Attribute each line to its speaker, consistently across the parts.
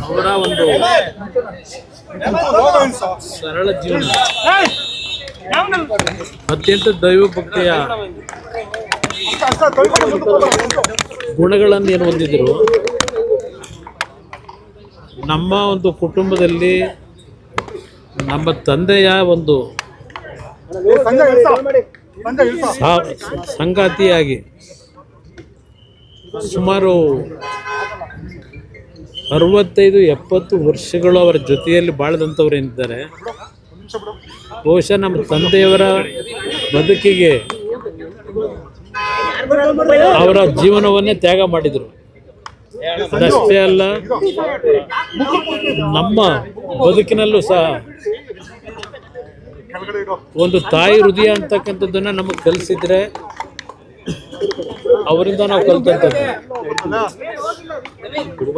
Speaker 1: ಅವರ ಒಂದು ಸರಳ ಜೀವನ, ಅತ್ಯಂತ ದೈವಭಕ್ತಿಯ ಗುಣಗಳನ್ನು ಏನು ಹೊಂದಿದ್ರು. ನಮ್ಮ ಒಂದು ಕುಟುಂಬದಲ್ಲಿ ನಮ್ಮ ತಂದೆಯ ಒಂದು ಸಂಗಾತಿಯಾಗಿ ಸುಮಾರು 65-70 ವರ್ಷಗಳು ಅವರ ಜೊತೆಯಲ್ಲಿ ಬಾಳದಂಥವ್ರು ಏನಿದ್ದಾರೆ, ಬಹುಶಃ ನಮ್ಮ ತಂದೆಯವರ ಬದುಕಿಗೆ ಅವರ ಜೀವನವನ್ನೇ ತ್ಯಾಗ ಮಾಡಿದರು. ಅದಷ್ಟೇ ಅಲ್ಲ, ನಮ್ಮ ಬದುಕಿನಲ್ಲೂ ಸಹ ಒಂದು ತಾಯಿ ಹೃದಯ ಅಂತಕ್ಕಂಥದ್ದನ್ನು ನಮಗೆ ಕಲಿಸಿದ್ರೆ ಅವರಿಂದ ನಾವು ಕಲಿತಂಥದ್ದು.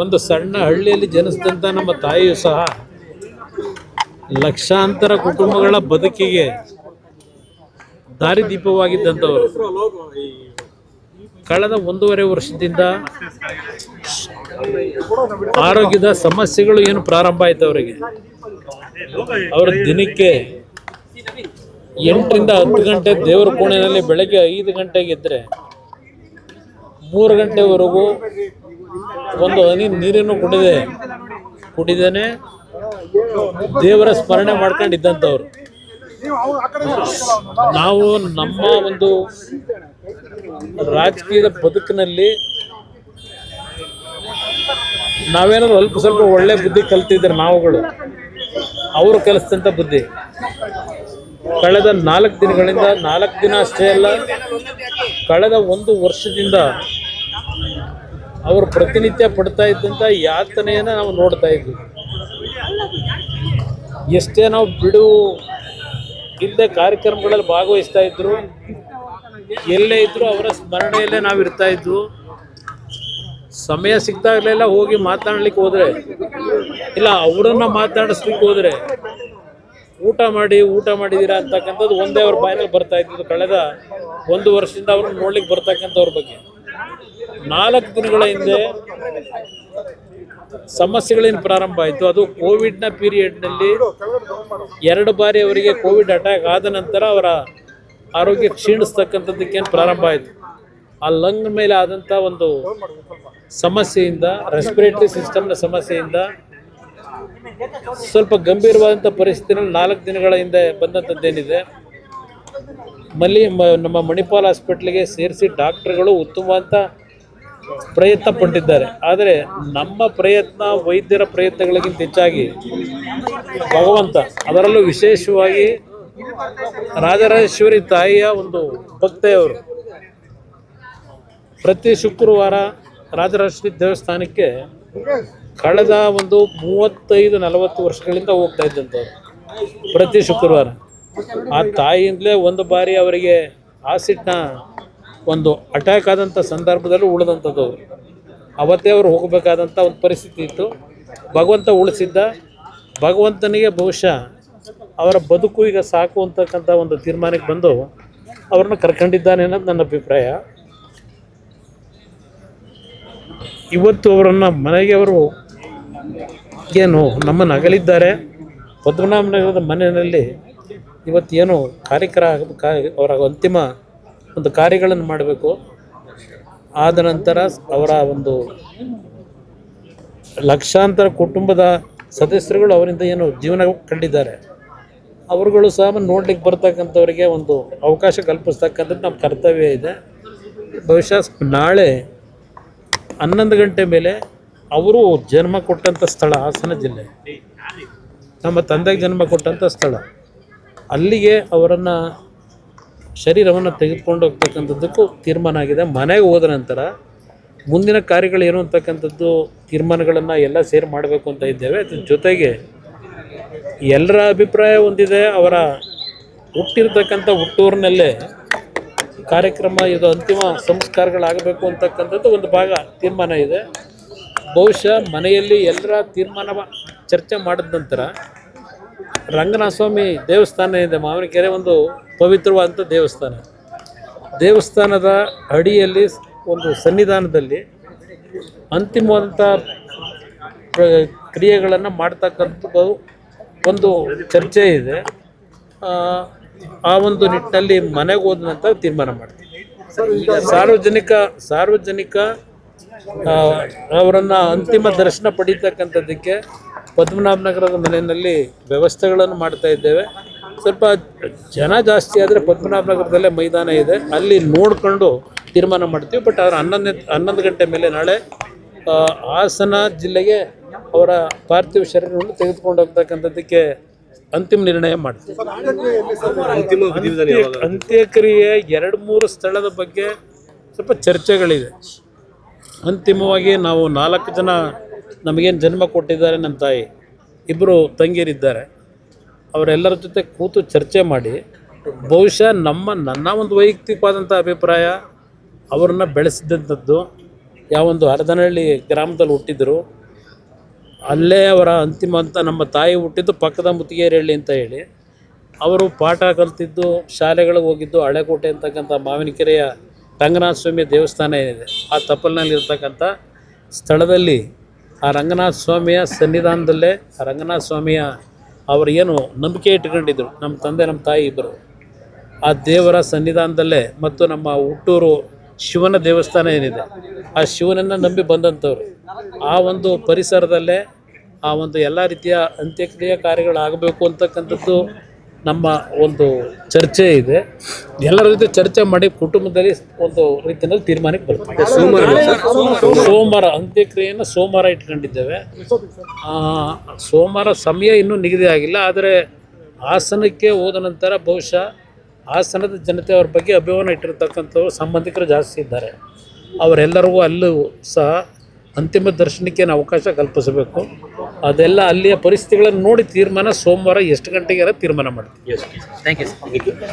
Speaker 1: ಒಂದು ಸಣ್ಣ ಹಳ್ಳಿಯಲ್ಲಿ ಜನಿಸಿದಂಥ ನಮ್ಮ ತಾಯಿಯು ಸಹ ಲಕ್ಷಾಂತರ ಕುಟುಂಬಗಳ ಬದುಕಿಗೆ ದಾರಿದೀಪವಾಗಿದ್ದಂಥವರು. ಕಳೆದ 1.5 ವರ್ಷದಿಂದ ಆರೋಗ್ಯದ ಸಮಸ್ಯೆಗಳು ಏನು ಪ್ರಾರಂಭ ಆಯಿತು ಅವರಿಗೆ. ಅವರ ದಿನಕ್ಕೆ 8ರಿಂದ 10 ಗಂಟೆ ದೇವರ ಕೋಣೆಯಲ್ಲಿ ಬೆಳಗ್ಗೆ 5 ಗಂಟೆಗೆ ಇದ್ದರೆ 3 ಗಂಟೆವರೆಗೂ ಒಂದು ಹನಿ ನೀರನ್ನು ಕುಡಿದೇನೆ ದೇವರ ಸ್ಮರಣೆ ಮಾಡ್ಕೊಂಡಿದ್ದಂಥವ್ರು. ನಾವು ನಮ್ಮ ಒಂದು ರಾಜಕೀಯದ ಬದುಕಿನಲ್ಲಿ ನಾವೇನಾದ್ರು ಸ್ವಲ್ಪ ಒಳ್ಳೆ ಬುದ್ಧಿ ಕಲ್ತಿದ್ರೆ ನಾವುಗಳು, ಅವರು ಕಲಿಸಿದಂಥ ಬುದ್ಧಿ ಕಳೆದ 4 ದಿನಗಳಿಂದ, 4 ದಿನ ಅಷ್ಟೇ ಅಲ್ಲ, ಕಳೆದ 1 ವರ್ಷದಿಂದ ಅವರು ಪ್ರತಿನಿತ್ಯ ಪಡ್ತಾ ಇದ್ದಂಥ ಯಾತನೆಯನ್ನು ನಾವು ನೋಡ್ತಾ ಇದ್ವಿ. ಎಷ್ಟೇ ನಾವು ಬಿಡುವು ಇಲ್ಲದೆ ಕಾರ್ಯಕ್ರಮಗಳಲ್ಲಿ ಭಾಗವಹಿಸ್ತಾ ಇದ್ರು, ಎಲ್ಲೇ ಇದ್ದರೂ ಅವರ ಸ್ಮರಣೆಯಲ್ಲೇ ನಾವು ಇರ್ತಾ ಇದ್ವು. ಸಮಯ ಸಿಗ್ತಾಗಲೆಲ್ಲ ಹೋಗಿ ಮಾತನಾಡ್ಲಿಕ್ಕೆ ಹೋದರೆ, ಇಲ್ಲ ಅವರನ್ನು ಮಾತನಾಡಿಸ್ಲಿಕ್ಕೆ ಹೋದರೆ ಊಟ ಮಾಡಿದ್ದೀರಾ ಅಂತಕ್ಕಂಥದ್ದು ಒಂದೇ ಅವ್ರ ಬಾಯಿನಲ್ಲಿ ಬರ್ತಾ ಇದ್ದು. ಕಳೆದ 1 ವರ್ಷದಿಂದ ಅವ್ರನ್ನ ನೋಡ್ಲಿಕ್ಕೆ ಬರ್ತಕ್ಕಂಥವ್ರ ಬಗ್ಗೆ 4 ದಿನಗಳ ಹಿಂದೆ ಸಮಸ್ಯೆಗಳೇನು ಪ್ರಾರಂಭ ಆಯಿತು, ಅದು ಕೋವಿಡ್ನ ಪೀರಿಯಡ್ನಲ್ಲಿ 2 ಬಾರಿ ಅವರಿಗೆ ಕೋವಿಡ್ ಅಟ್ಯಾಕ್ ಆದ ನಂತರ ಅವರ ಆರೋಗ್ಯ ಕ್ಷೀಣಿಸ್ತಕ್ಕಂಥದ್ದಕ್ಕೇನು ಪ್ರಾರಂಭ ಆಯಿತು. ಆ ಲಂಗ್ ಮೇಲೆ ಆದಂಥ ಒಂದು ಸಮಸ್ಯೆಯಿಂದ, ರೆಸ್ಪಿರೇಟರಿ ಸಿಸ್ಟಮ್ನ ಸಮಸ್ಯೆಯಿಂದ ಸ್ವಲ್ಪ ಗಂಭೀರವಾದಂಥ ಪರಿಸ್ಥಿತಿಯಲ್ಲಿ 4 ದಿನಗಳ ಹಿಂದೆ ಬಂದಂಥದ್ದೇನಿದೆ, ನಮ್ಮ ಮಣಿಪಾಲ್ ಹಾಸ್ಪಿಟ್ಲಿಗೆ ಸೇರಿಸಿ ಡಾಕ್ಟರ್ಗಳು ಉತ್ತಮವಾದ ಪ್ರಯತ್ನ ಪಟ್ಟಿದ್ದಾರೆ. ಆದರೆ ನಮ್ಮ ಪ್ರಯತ್ನ, ವೈದ್ಯರ ಪ್ರಯತ್ನಗಳಿಗಿಂತ ಹೆಚ್ಚಾಗಿ ಭಗವಂತ, ಅದರಲ್ಲೂ ವಿಶೇಷವಾಗಿ ರಾಜರಾಜೇಶ್ವರಿ ತಾಯಿಯ ಒಂದು ಭಕ್ತೆಯವರು ಪ್ರತಿ ಶುಕ್ರವಾರ ರಾಜರಾಜೇಶ್ವರಿ ದೇವಸ್ಥಾನಕ್ಕೆ ಕಳೆದ ಒಂದು 35-40 ವರ್ಷಗಳಿಂದ ಹೋಗ್ತಾ ಇದ್ದಂಥವ್ರು ಪ್ರತಿ ಶುಕ್ರವಾರ. ಆ ತಾಯಿಯಿಂದಲೇ ಒಂದು ಬಾರಿ ಅವರಿಗೆ ಆಸಿಡ್ನ ಒಂದು ಅಟ್ಯಾಕ್ ಆದಂಥ ಸಂದರ್ಭದಲ್ಲೂ ಉಳಿದಂಥದ್ದು. ಅವತ್ತೇ ಅವರು ಹೋಗಬೇಕಾದಂಥ ಒಂದು ಪರಿಸ್ಥಿತಿ ಇತ್ತು. ಭಗವಂತ ಉಳಿಸಿದ್ದ. ಭಗವಂತನಿಗೆ ಬಹುಶಃ ಅವರ ಬದುಕು ಈಗ ಸಾಕು ಅಂತಕ್ಕಂಥ ಒಂದು ತೀರ್ಮಾನಕ್ಕೆ ಬಂದು ಅವ್ರನ್ನ ಕರ್ಕೊಂಡಿದ್ದಾನೆ ಅನ್ನೋದು ನನ್ನ ಅಭಿಪ್ರಾಯ. ಇವತ್ತು ಅವರನ್ನು ಮನೆಗೆ ಅವರು ಏನು ನಮ್ಮನ್ನು ಅಗಲಿದ್ದಾರೆ. ಪದ್ಮನಾಭನಗರದ ಮನೆಯಲ್ಲಿ ಇವತ್ತೇನು ಅವರ ಅಂತಿಮ ಒಂದು ಕಾರ್ಯಗಳನ್ನು ಮಾಡಬೇಕು. ಆದ ನಂತರ ಅವರ ಒಂದು ಲಕ್ಷಾಂತರ ಕುಟುಂಬದ ಸದಸ್ಯರುಗಳು ಅವರಿಂದ ಏನು ಜೀವನ ಕಂಡಿದ್ದಾರೆ, ಅವರುಗಳು ಸಹ ನೋಡ್ಲಿಕ್ಕೆ ಬರ್ತಕ್ಕಂಥವರಿಗೆ ಒಂದು ಅವಕಾಶ ಕಲ್ಪಿಸ್ತಕ್ಕಂಥದ್ದು ನಮ್ಮ ಕರ್ತವ್ಯ ಇದೆ. ಬಹುಶಃ ನಾಳೆ 11 ಗಂಟೆ ಮೇಲೆ ಅವರು ಜನ್ಮ ಕೊಟ್ಟಂಥ ಸ್ಥಳ ಹಾಸನ ಜಿಲ್ಲೆ, ನಮ್ಮ ತಂದೆಗೆ ಜನ್ಮ ಕೊಟ್ಟಂಥ ಸ್ಥಳ, ಅಲ್ಲಿಗೆ ಅವರನ್ನು ಶರೀರವನ್ನು ತೆಗೆದುಕೊಂಡು ಹೋಗ್ತಕ್ಕಂಥದ್ದಕ್ಕೂ ತೀರ್ಮಾನ ಆಗಿದೆ. ಮನೆಗೆ ಹೋದ ನಂತರ ಮುಂದಿನ ಕಾರ್ಯಗಳೇನು ಅಂತಕ್ಕಂಥದ್ದು ತೀರ್ಮಾನಗಳನ್ನು ಎಲ್ಲ ಸೇರಿ ಮಾಡಬೇಕು ಅಂತ ಇದ್ದೇವೆ. ಅದ್ರ ಜೊತೆಗೆ ಎಲ್ಲರ ಅಭಿಪ್ರಾಯ ಹೊಂದಿದೆ. ಅವರ ಹುಟ್ಟಿರ್ತಕ್ಕಂಥ ಹುಟ್ಟೂರಿನಲ್ಲೇ ಕಾರ್ಯಕ್ರಮ, ಇದು ಅಂತಿಮ ಸಂಸ್ಕಾರಗಳಾಗಬೇಕು ಅಂತಕ್ಕಂಥದ್ದು ಒಂದು ಭಾಗ ತೀರ್ಮಾನ ಇದೆ. ಬಹುಶಃ ಮನೆಯಲ್ಲಿ ಎಲ್ಲರ ತೀರ್ಮಾನ ಚರ್ಚೆ ಮಾಡಿದ ನಂತರ ರಂಗನಾಥ ಸ್ವಾಮಿ ದೇವಸ್ಥಾನ ಇದೆ, ಮಾವಿನಕೆರೆ, ಒಂದು ಪವಿತ್ರವಾದಂಥ ದೇವಸ್ಥಾನದ ಅಡಿಯಲ್ಲಿ ಒಂದು ಸನ್ನಿಧಾನದಲ್ಲಿ ಅಂತಿಮವಾದಂಥ ಕ್ರಿಯೆಗಳನ್ನು ಮಾಡ್ತಕ್ಕಂಥದ್ದು ಒಂದು ಚರ್ಚೆ ಇದೆ. ಆ ಒಂದು ನಿಟ್ಟಿನಲ್ಲಿ ಮನೆಗೆ ಹೋದ ನಂತರ ತೀರ್ಮಾನ ಮಾಡ್ತೀವಿ. ಸಾರ್ವಜನಿಕ ಅವರನ್ನು ಅಂತಿಮ ದರ್ಶನ ಪಡೀತಕ್ಕಂಥದ್ದಕ್ಕೆ ಪದ್ಮನಾಭನಗರದ ಮನೆಯಲ್ಲಿ ವ್ಯವಸ್ಥೆಗಳನ್ನು ಮಾಡ್ತಾ ಇದ್ದೇವೆ. ಸ್ವಲ್ಪ ಜನ ಜಾಸ್ತಿ ಆದರೆ ಪದ್ಮನಾಭನಗರದಲ್ಲೇ ಮೈದಾನ ಇದೆ, ಅಲ್ಲಿ ನೋಡಿಕೊಂಡು ತೀರ್ಮಾನ ಮಾಡ್ತೀವಿ. ಬಟ್ ಅವರ 11 ಗಂಟೆ ಮೇಲೆ ನಾಳೆ ಹಾಸನ ಜಿಲ್ಲೆಗೆ ಅವರ ಪಾರ್ಥಿವ ಶರೀರವನ್ನು ತೆಗೆದುಕೊಂಡು ಹೋಗ್ತಕ್ಕಂಥದ್ದಕ್ಕೆ ಅಂತಿಮ ನಿರ್ಣಯ ಮಾಡ್ತೀವಿ. ಅಂತ್ಯಕ್ರಿಯೆ 2-3 ಸ್ಥಳದ ಬಗ್ಗೆ ಸ್ವಲ್ಪ ಚರ್ಚೆಗಳಿದೆ. ಅಂತಿಮವಾಗಿ ನಾವು 4 ಜನ ನಮಗೇನು ಜನ್ಮ ಕೊಟ್ಟಿದ್ದಾರೆ, ನಮ್ಮ ತಾಯಿ 2 ತಂಗಿಯರಿದ್ದಾರೆ, ಅವರೆಲ್ಲರ ಜೊತೆ ಕೂತು ಚರ್ಚೆ ಮಾಡಿ ಬಹುಶಃ ನನ್ನ ಒಂದು ವೈಯಕ್ತಿಕವಾದಂಥ ಅಭಿಪ್ರಾಯ, ಅವರನ್ನು ಬೆಳೆಸಿದಂಥದ್ದು ಯಾವೊಂದು ಹರದನಹಳ್ಳಿ ಗ್ರಾಮದಲ್ಲಿ ಹುಟ್ಟಿದ್ರು, ಅಲ್ಲೇ ಅವರ ಅಂತಿಮ ಅಂತ ನಮ್ಮ ತಾಯಿ ಹುಟ್ಟಿದ್ದು ಪಕ್ಕದ ಮುತ್ತಿಗೆರಹಳ್ಳಿ ಅಂತ ಹೇಳಿ, ಅವರು ಪಾಠ ಕಲ್ತಿದ್ದು ಶಾಲೆಗಳಿಗೆ ಹೋಗಿದ್ದು ಹಳೆಕೋಟೆ ಅಂತಕ್ಕಂಥ ಮಾವಿನಕೆರೆಯ ರಂಗನಾಥ ಸ್ವಾಮಿಯ ದೇವಸ್ಥಾನ ಏನಿದೆ ಆ ತಪ್ಪಲಿನಲ್ಲಿ ಇರ್ತಕ್ಕಂಥ ಸ್ಥಳದಲ್ಲಿ ಆ ರಂಗನಾಥ ಸ್ವಾಮಿಯ ಸನ್ನಿಧಾನದಲ್ಲೇ ಆ ರಂಗನಾಥ ಸ್ವಾಮಿಯ ಅವರು ಏನು ನಂಬಿಕೆ ಇಟ್ಕೊಂಡಿದ್ರು, ನಮ್ಮ ತಂದೆ ನಮ್ಮ ತಾಯಿ ಇಬ್ಬರು, ಆ ದೇವರ ಸನ್ನಿಧಾನದಲ್ಲೇ ಮತ್ತು ನಮ್ಮ ಹುಟ್ಟೂರು ಶಿವನ ದೇವಸ್ಥಾನ ಏನಿದೆ ಆ ಶಿವನನ್ನು ನಂಬಿ ಬಂದಂಥವ್ರು, ಆ ಒಂದು ಪರಿಸರದಲ್ಲೇ ಆ ಒಂದು ಎಲ್ಲ ರೀತಿಯ ಅಂತ್ಯಕ್ರಿಯೆ ಕಾರ್ಯಗಳಾಗಬೇಕು ಅಂತಕ್ಕಂಥದ್ದು ನಮ್ಮ ಒಂದು ಚರ್ಚೆ ಇದೆ. ಎಲ್ಲರ ಜೊತೆ ಚರ್ಚೆ ಮಾಡಿ ಕುಟುಂಬದಲ್ಲಿ ಒಂದು ರೀತಿಯಲ್ಲಿ ತೀರ್ಮಾನಕ್ಕೆ ಬರ್ತದೆ. ಸೋಮವಾರ ಅಂತ್ಯಕ್ರಿಯೆಯನ್ನು ಸೋಮವಾರ ಇಟ್ಕೊಂಡಿದ್ದೇವೆ. ಸೋಮವಾರ ಸಮಯ ಇನ್ನೂ ನಿಗದಿ ಆಗಿಲ್ಲ. ಆದರೆ ಹಾಸನಕ್ಕೆ ಹೋದ ನಂತರ ಬಹುಶಃ ಹಾಸನದ ಜನತೆ ಅವ್ರ ಬಗ್ಗೆ ಅಭಿಮಾನ ಇಟ್ಟಿರ್ತಕ್ಕಂಥವ್ರು ಸಂಬಂಧಿಕರು ಜಾಸ್ತಿ ಇದ್ದಾರೆ. ಅವರೆಲ್ಲರಿಗೂ ಅಲ್ಲೂ ಸಹ ಅಂತಿಮ ದರ್ಶನಕ್ಕೆ ಅವಕಾಶ ಕಲ್ಪಿಸಬೇಕು. ಅದೆಲ್ಲ ಅಲ್ಲಿಯ ಪರಿಸ್ಥಿತಿಗಳನ್ನು ನೋಡಿ ತೀರ್ಮಾನ ಸೋಮವಾರ ಎಷ್ಟು ಗಂಟೆಗೆ ತೀರ್ಮಾನ ಮಾಡ್ತೀವಿ.
Speaker 2: Thank you.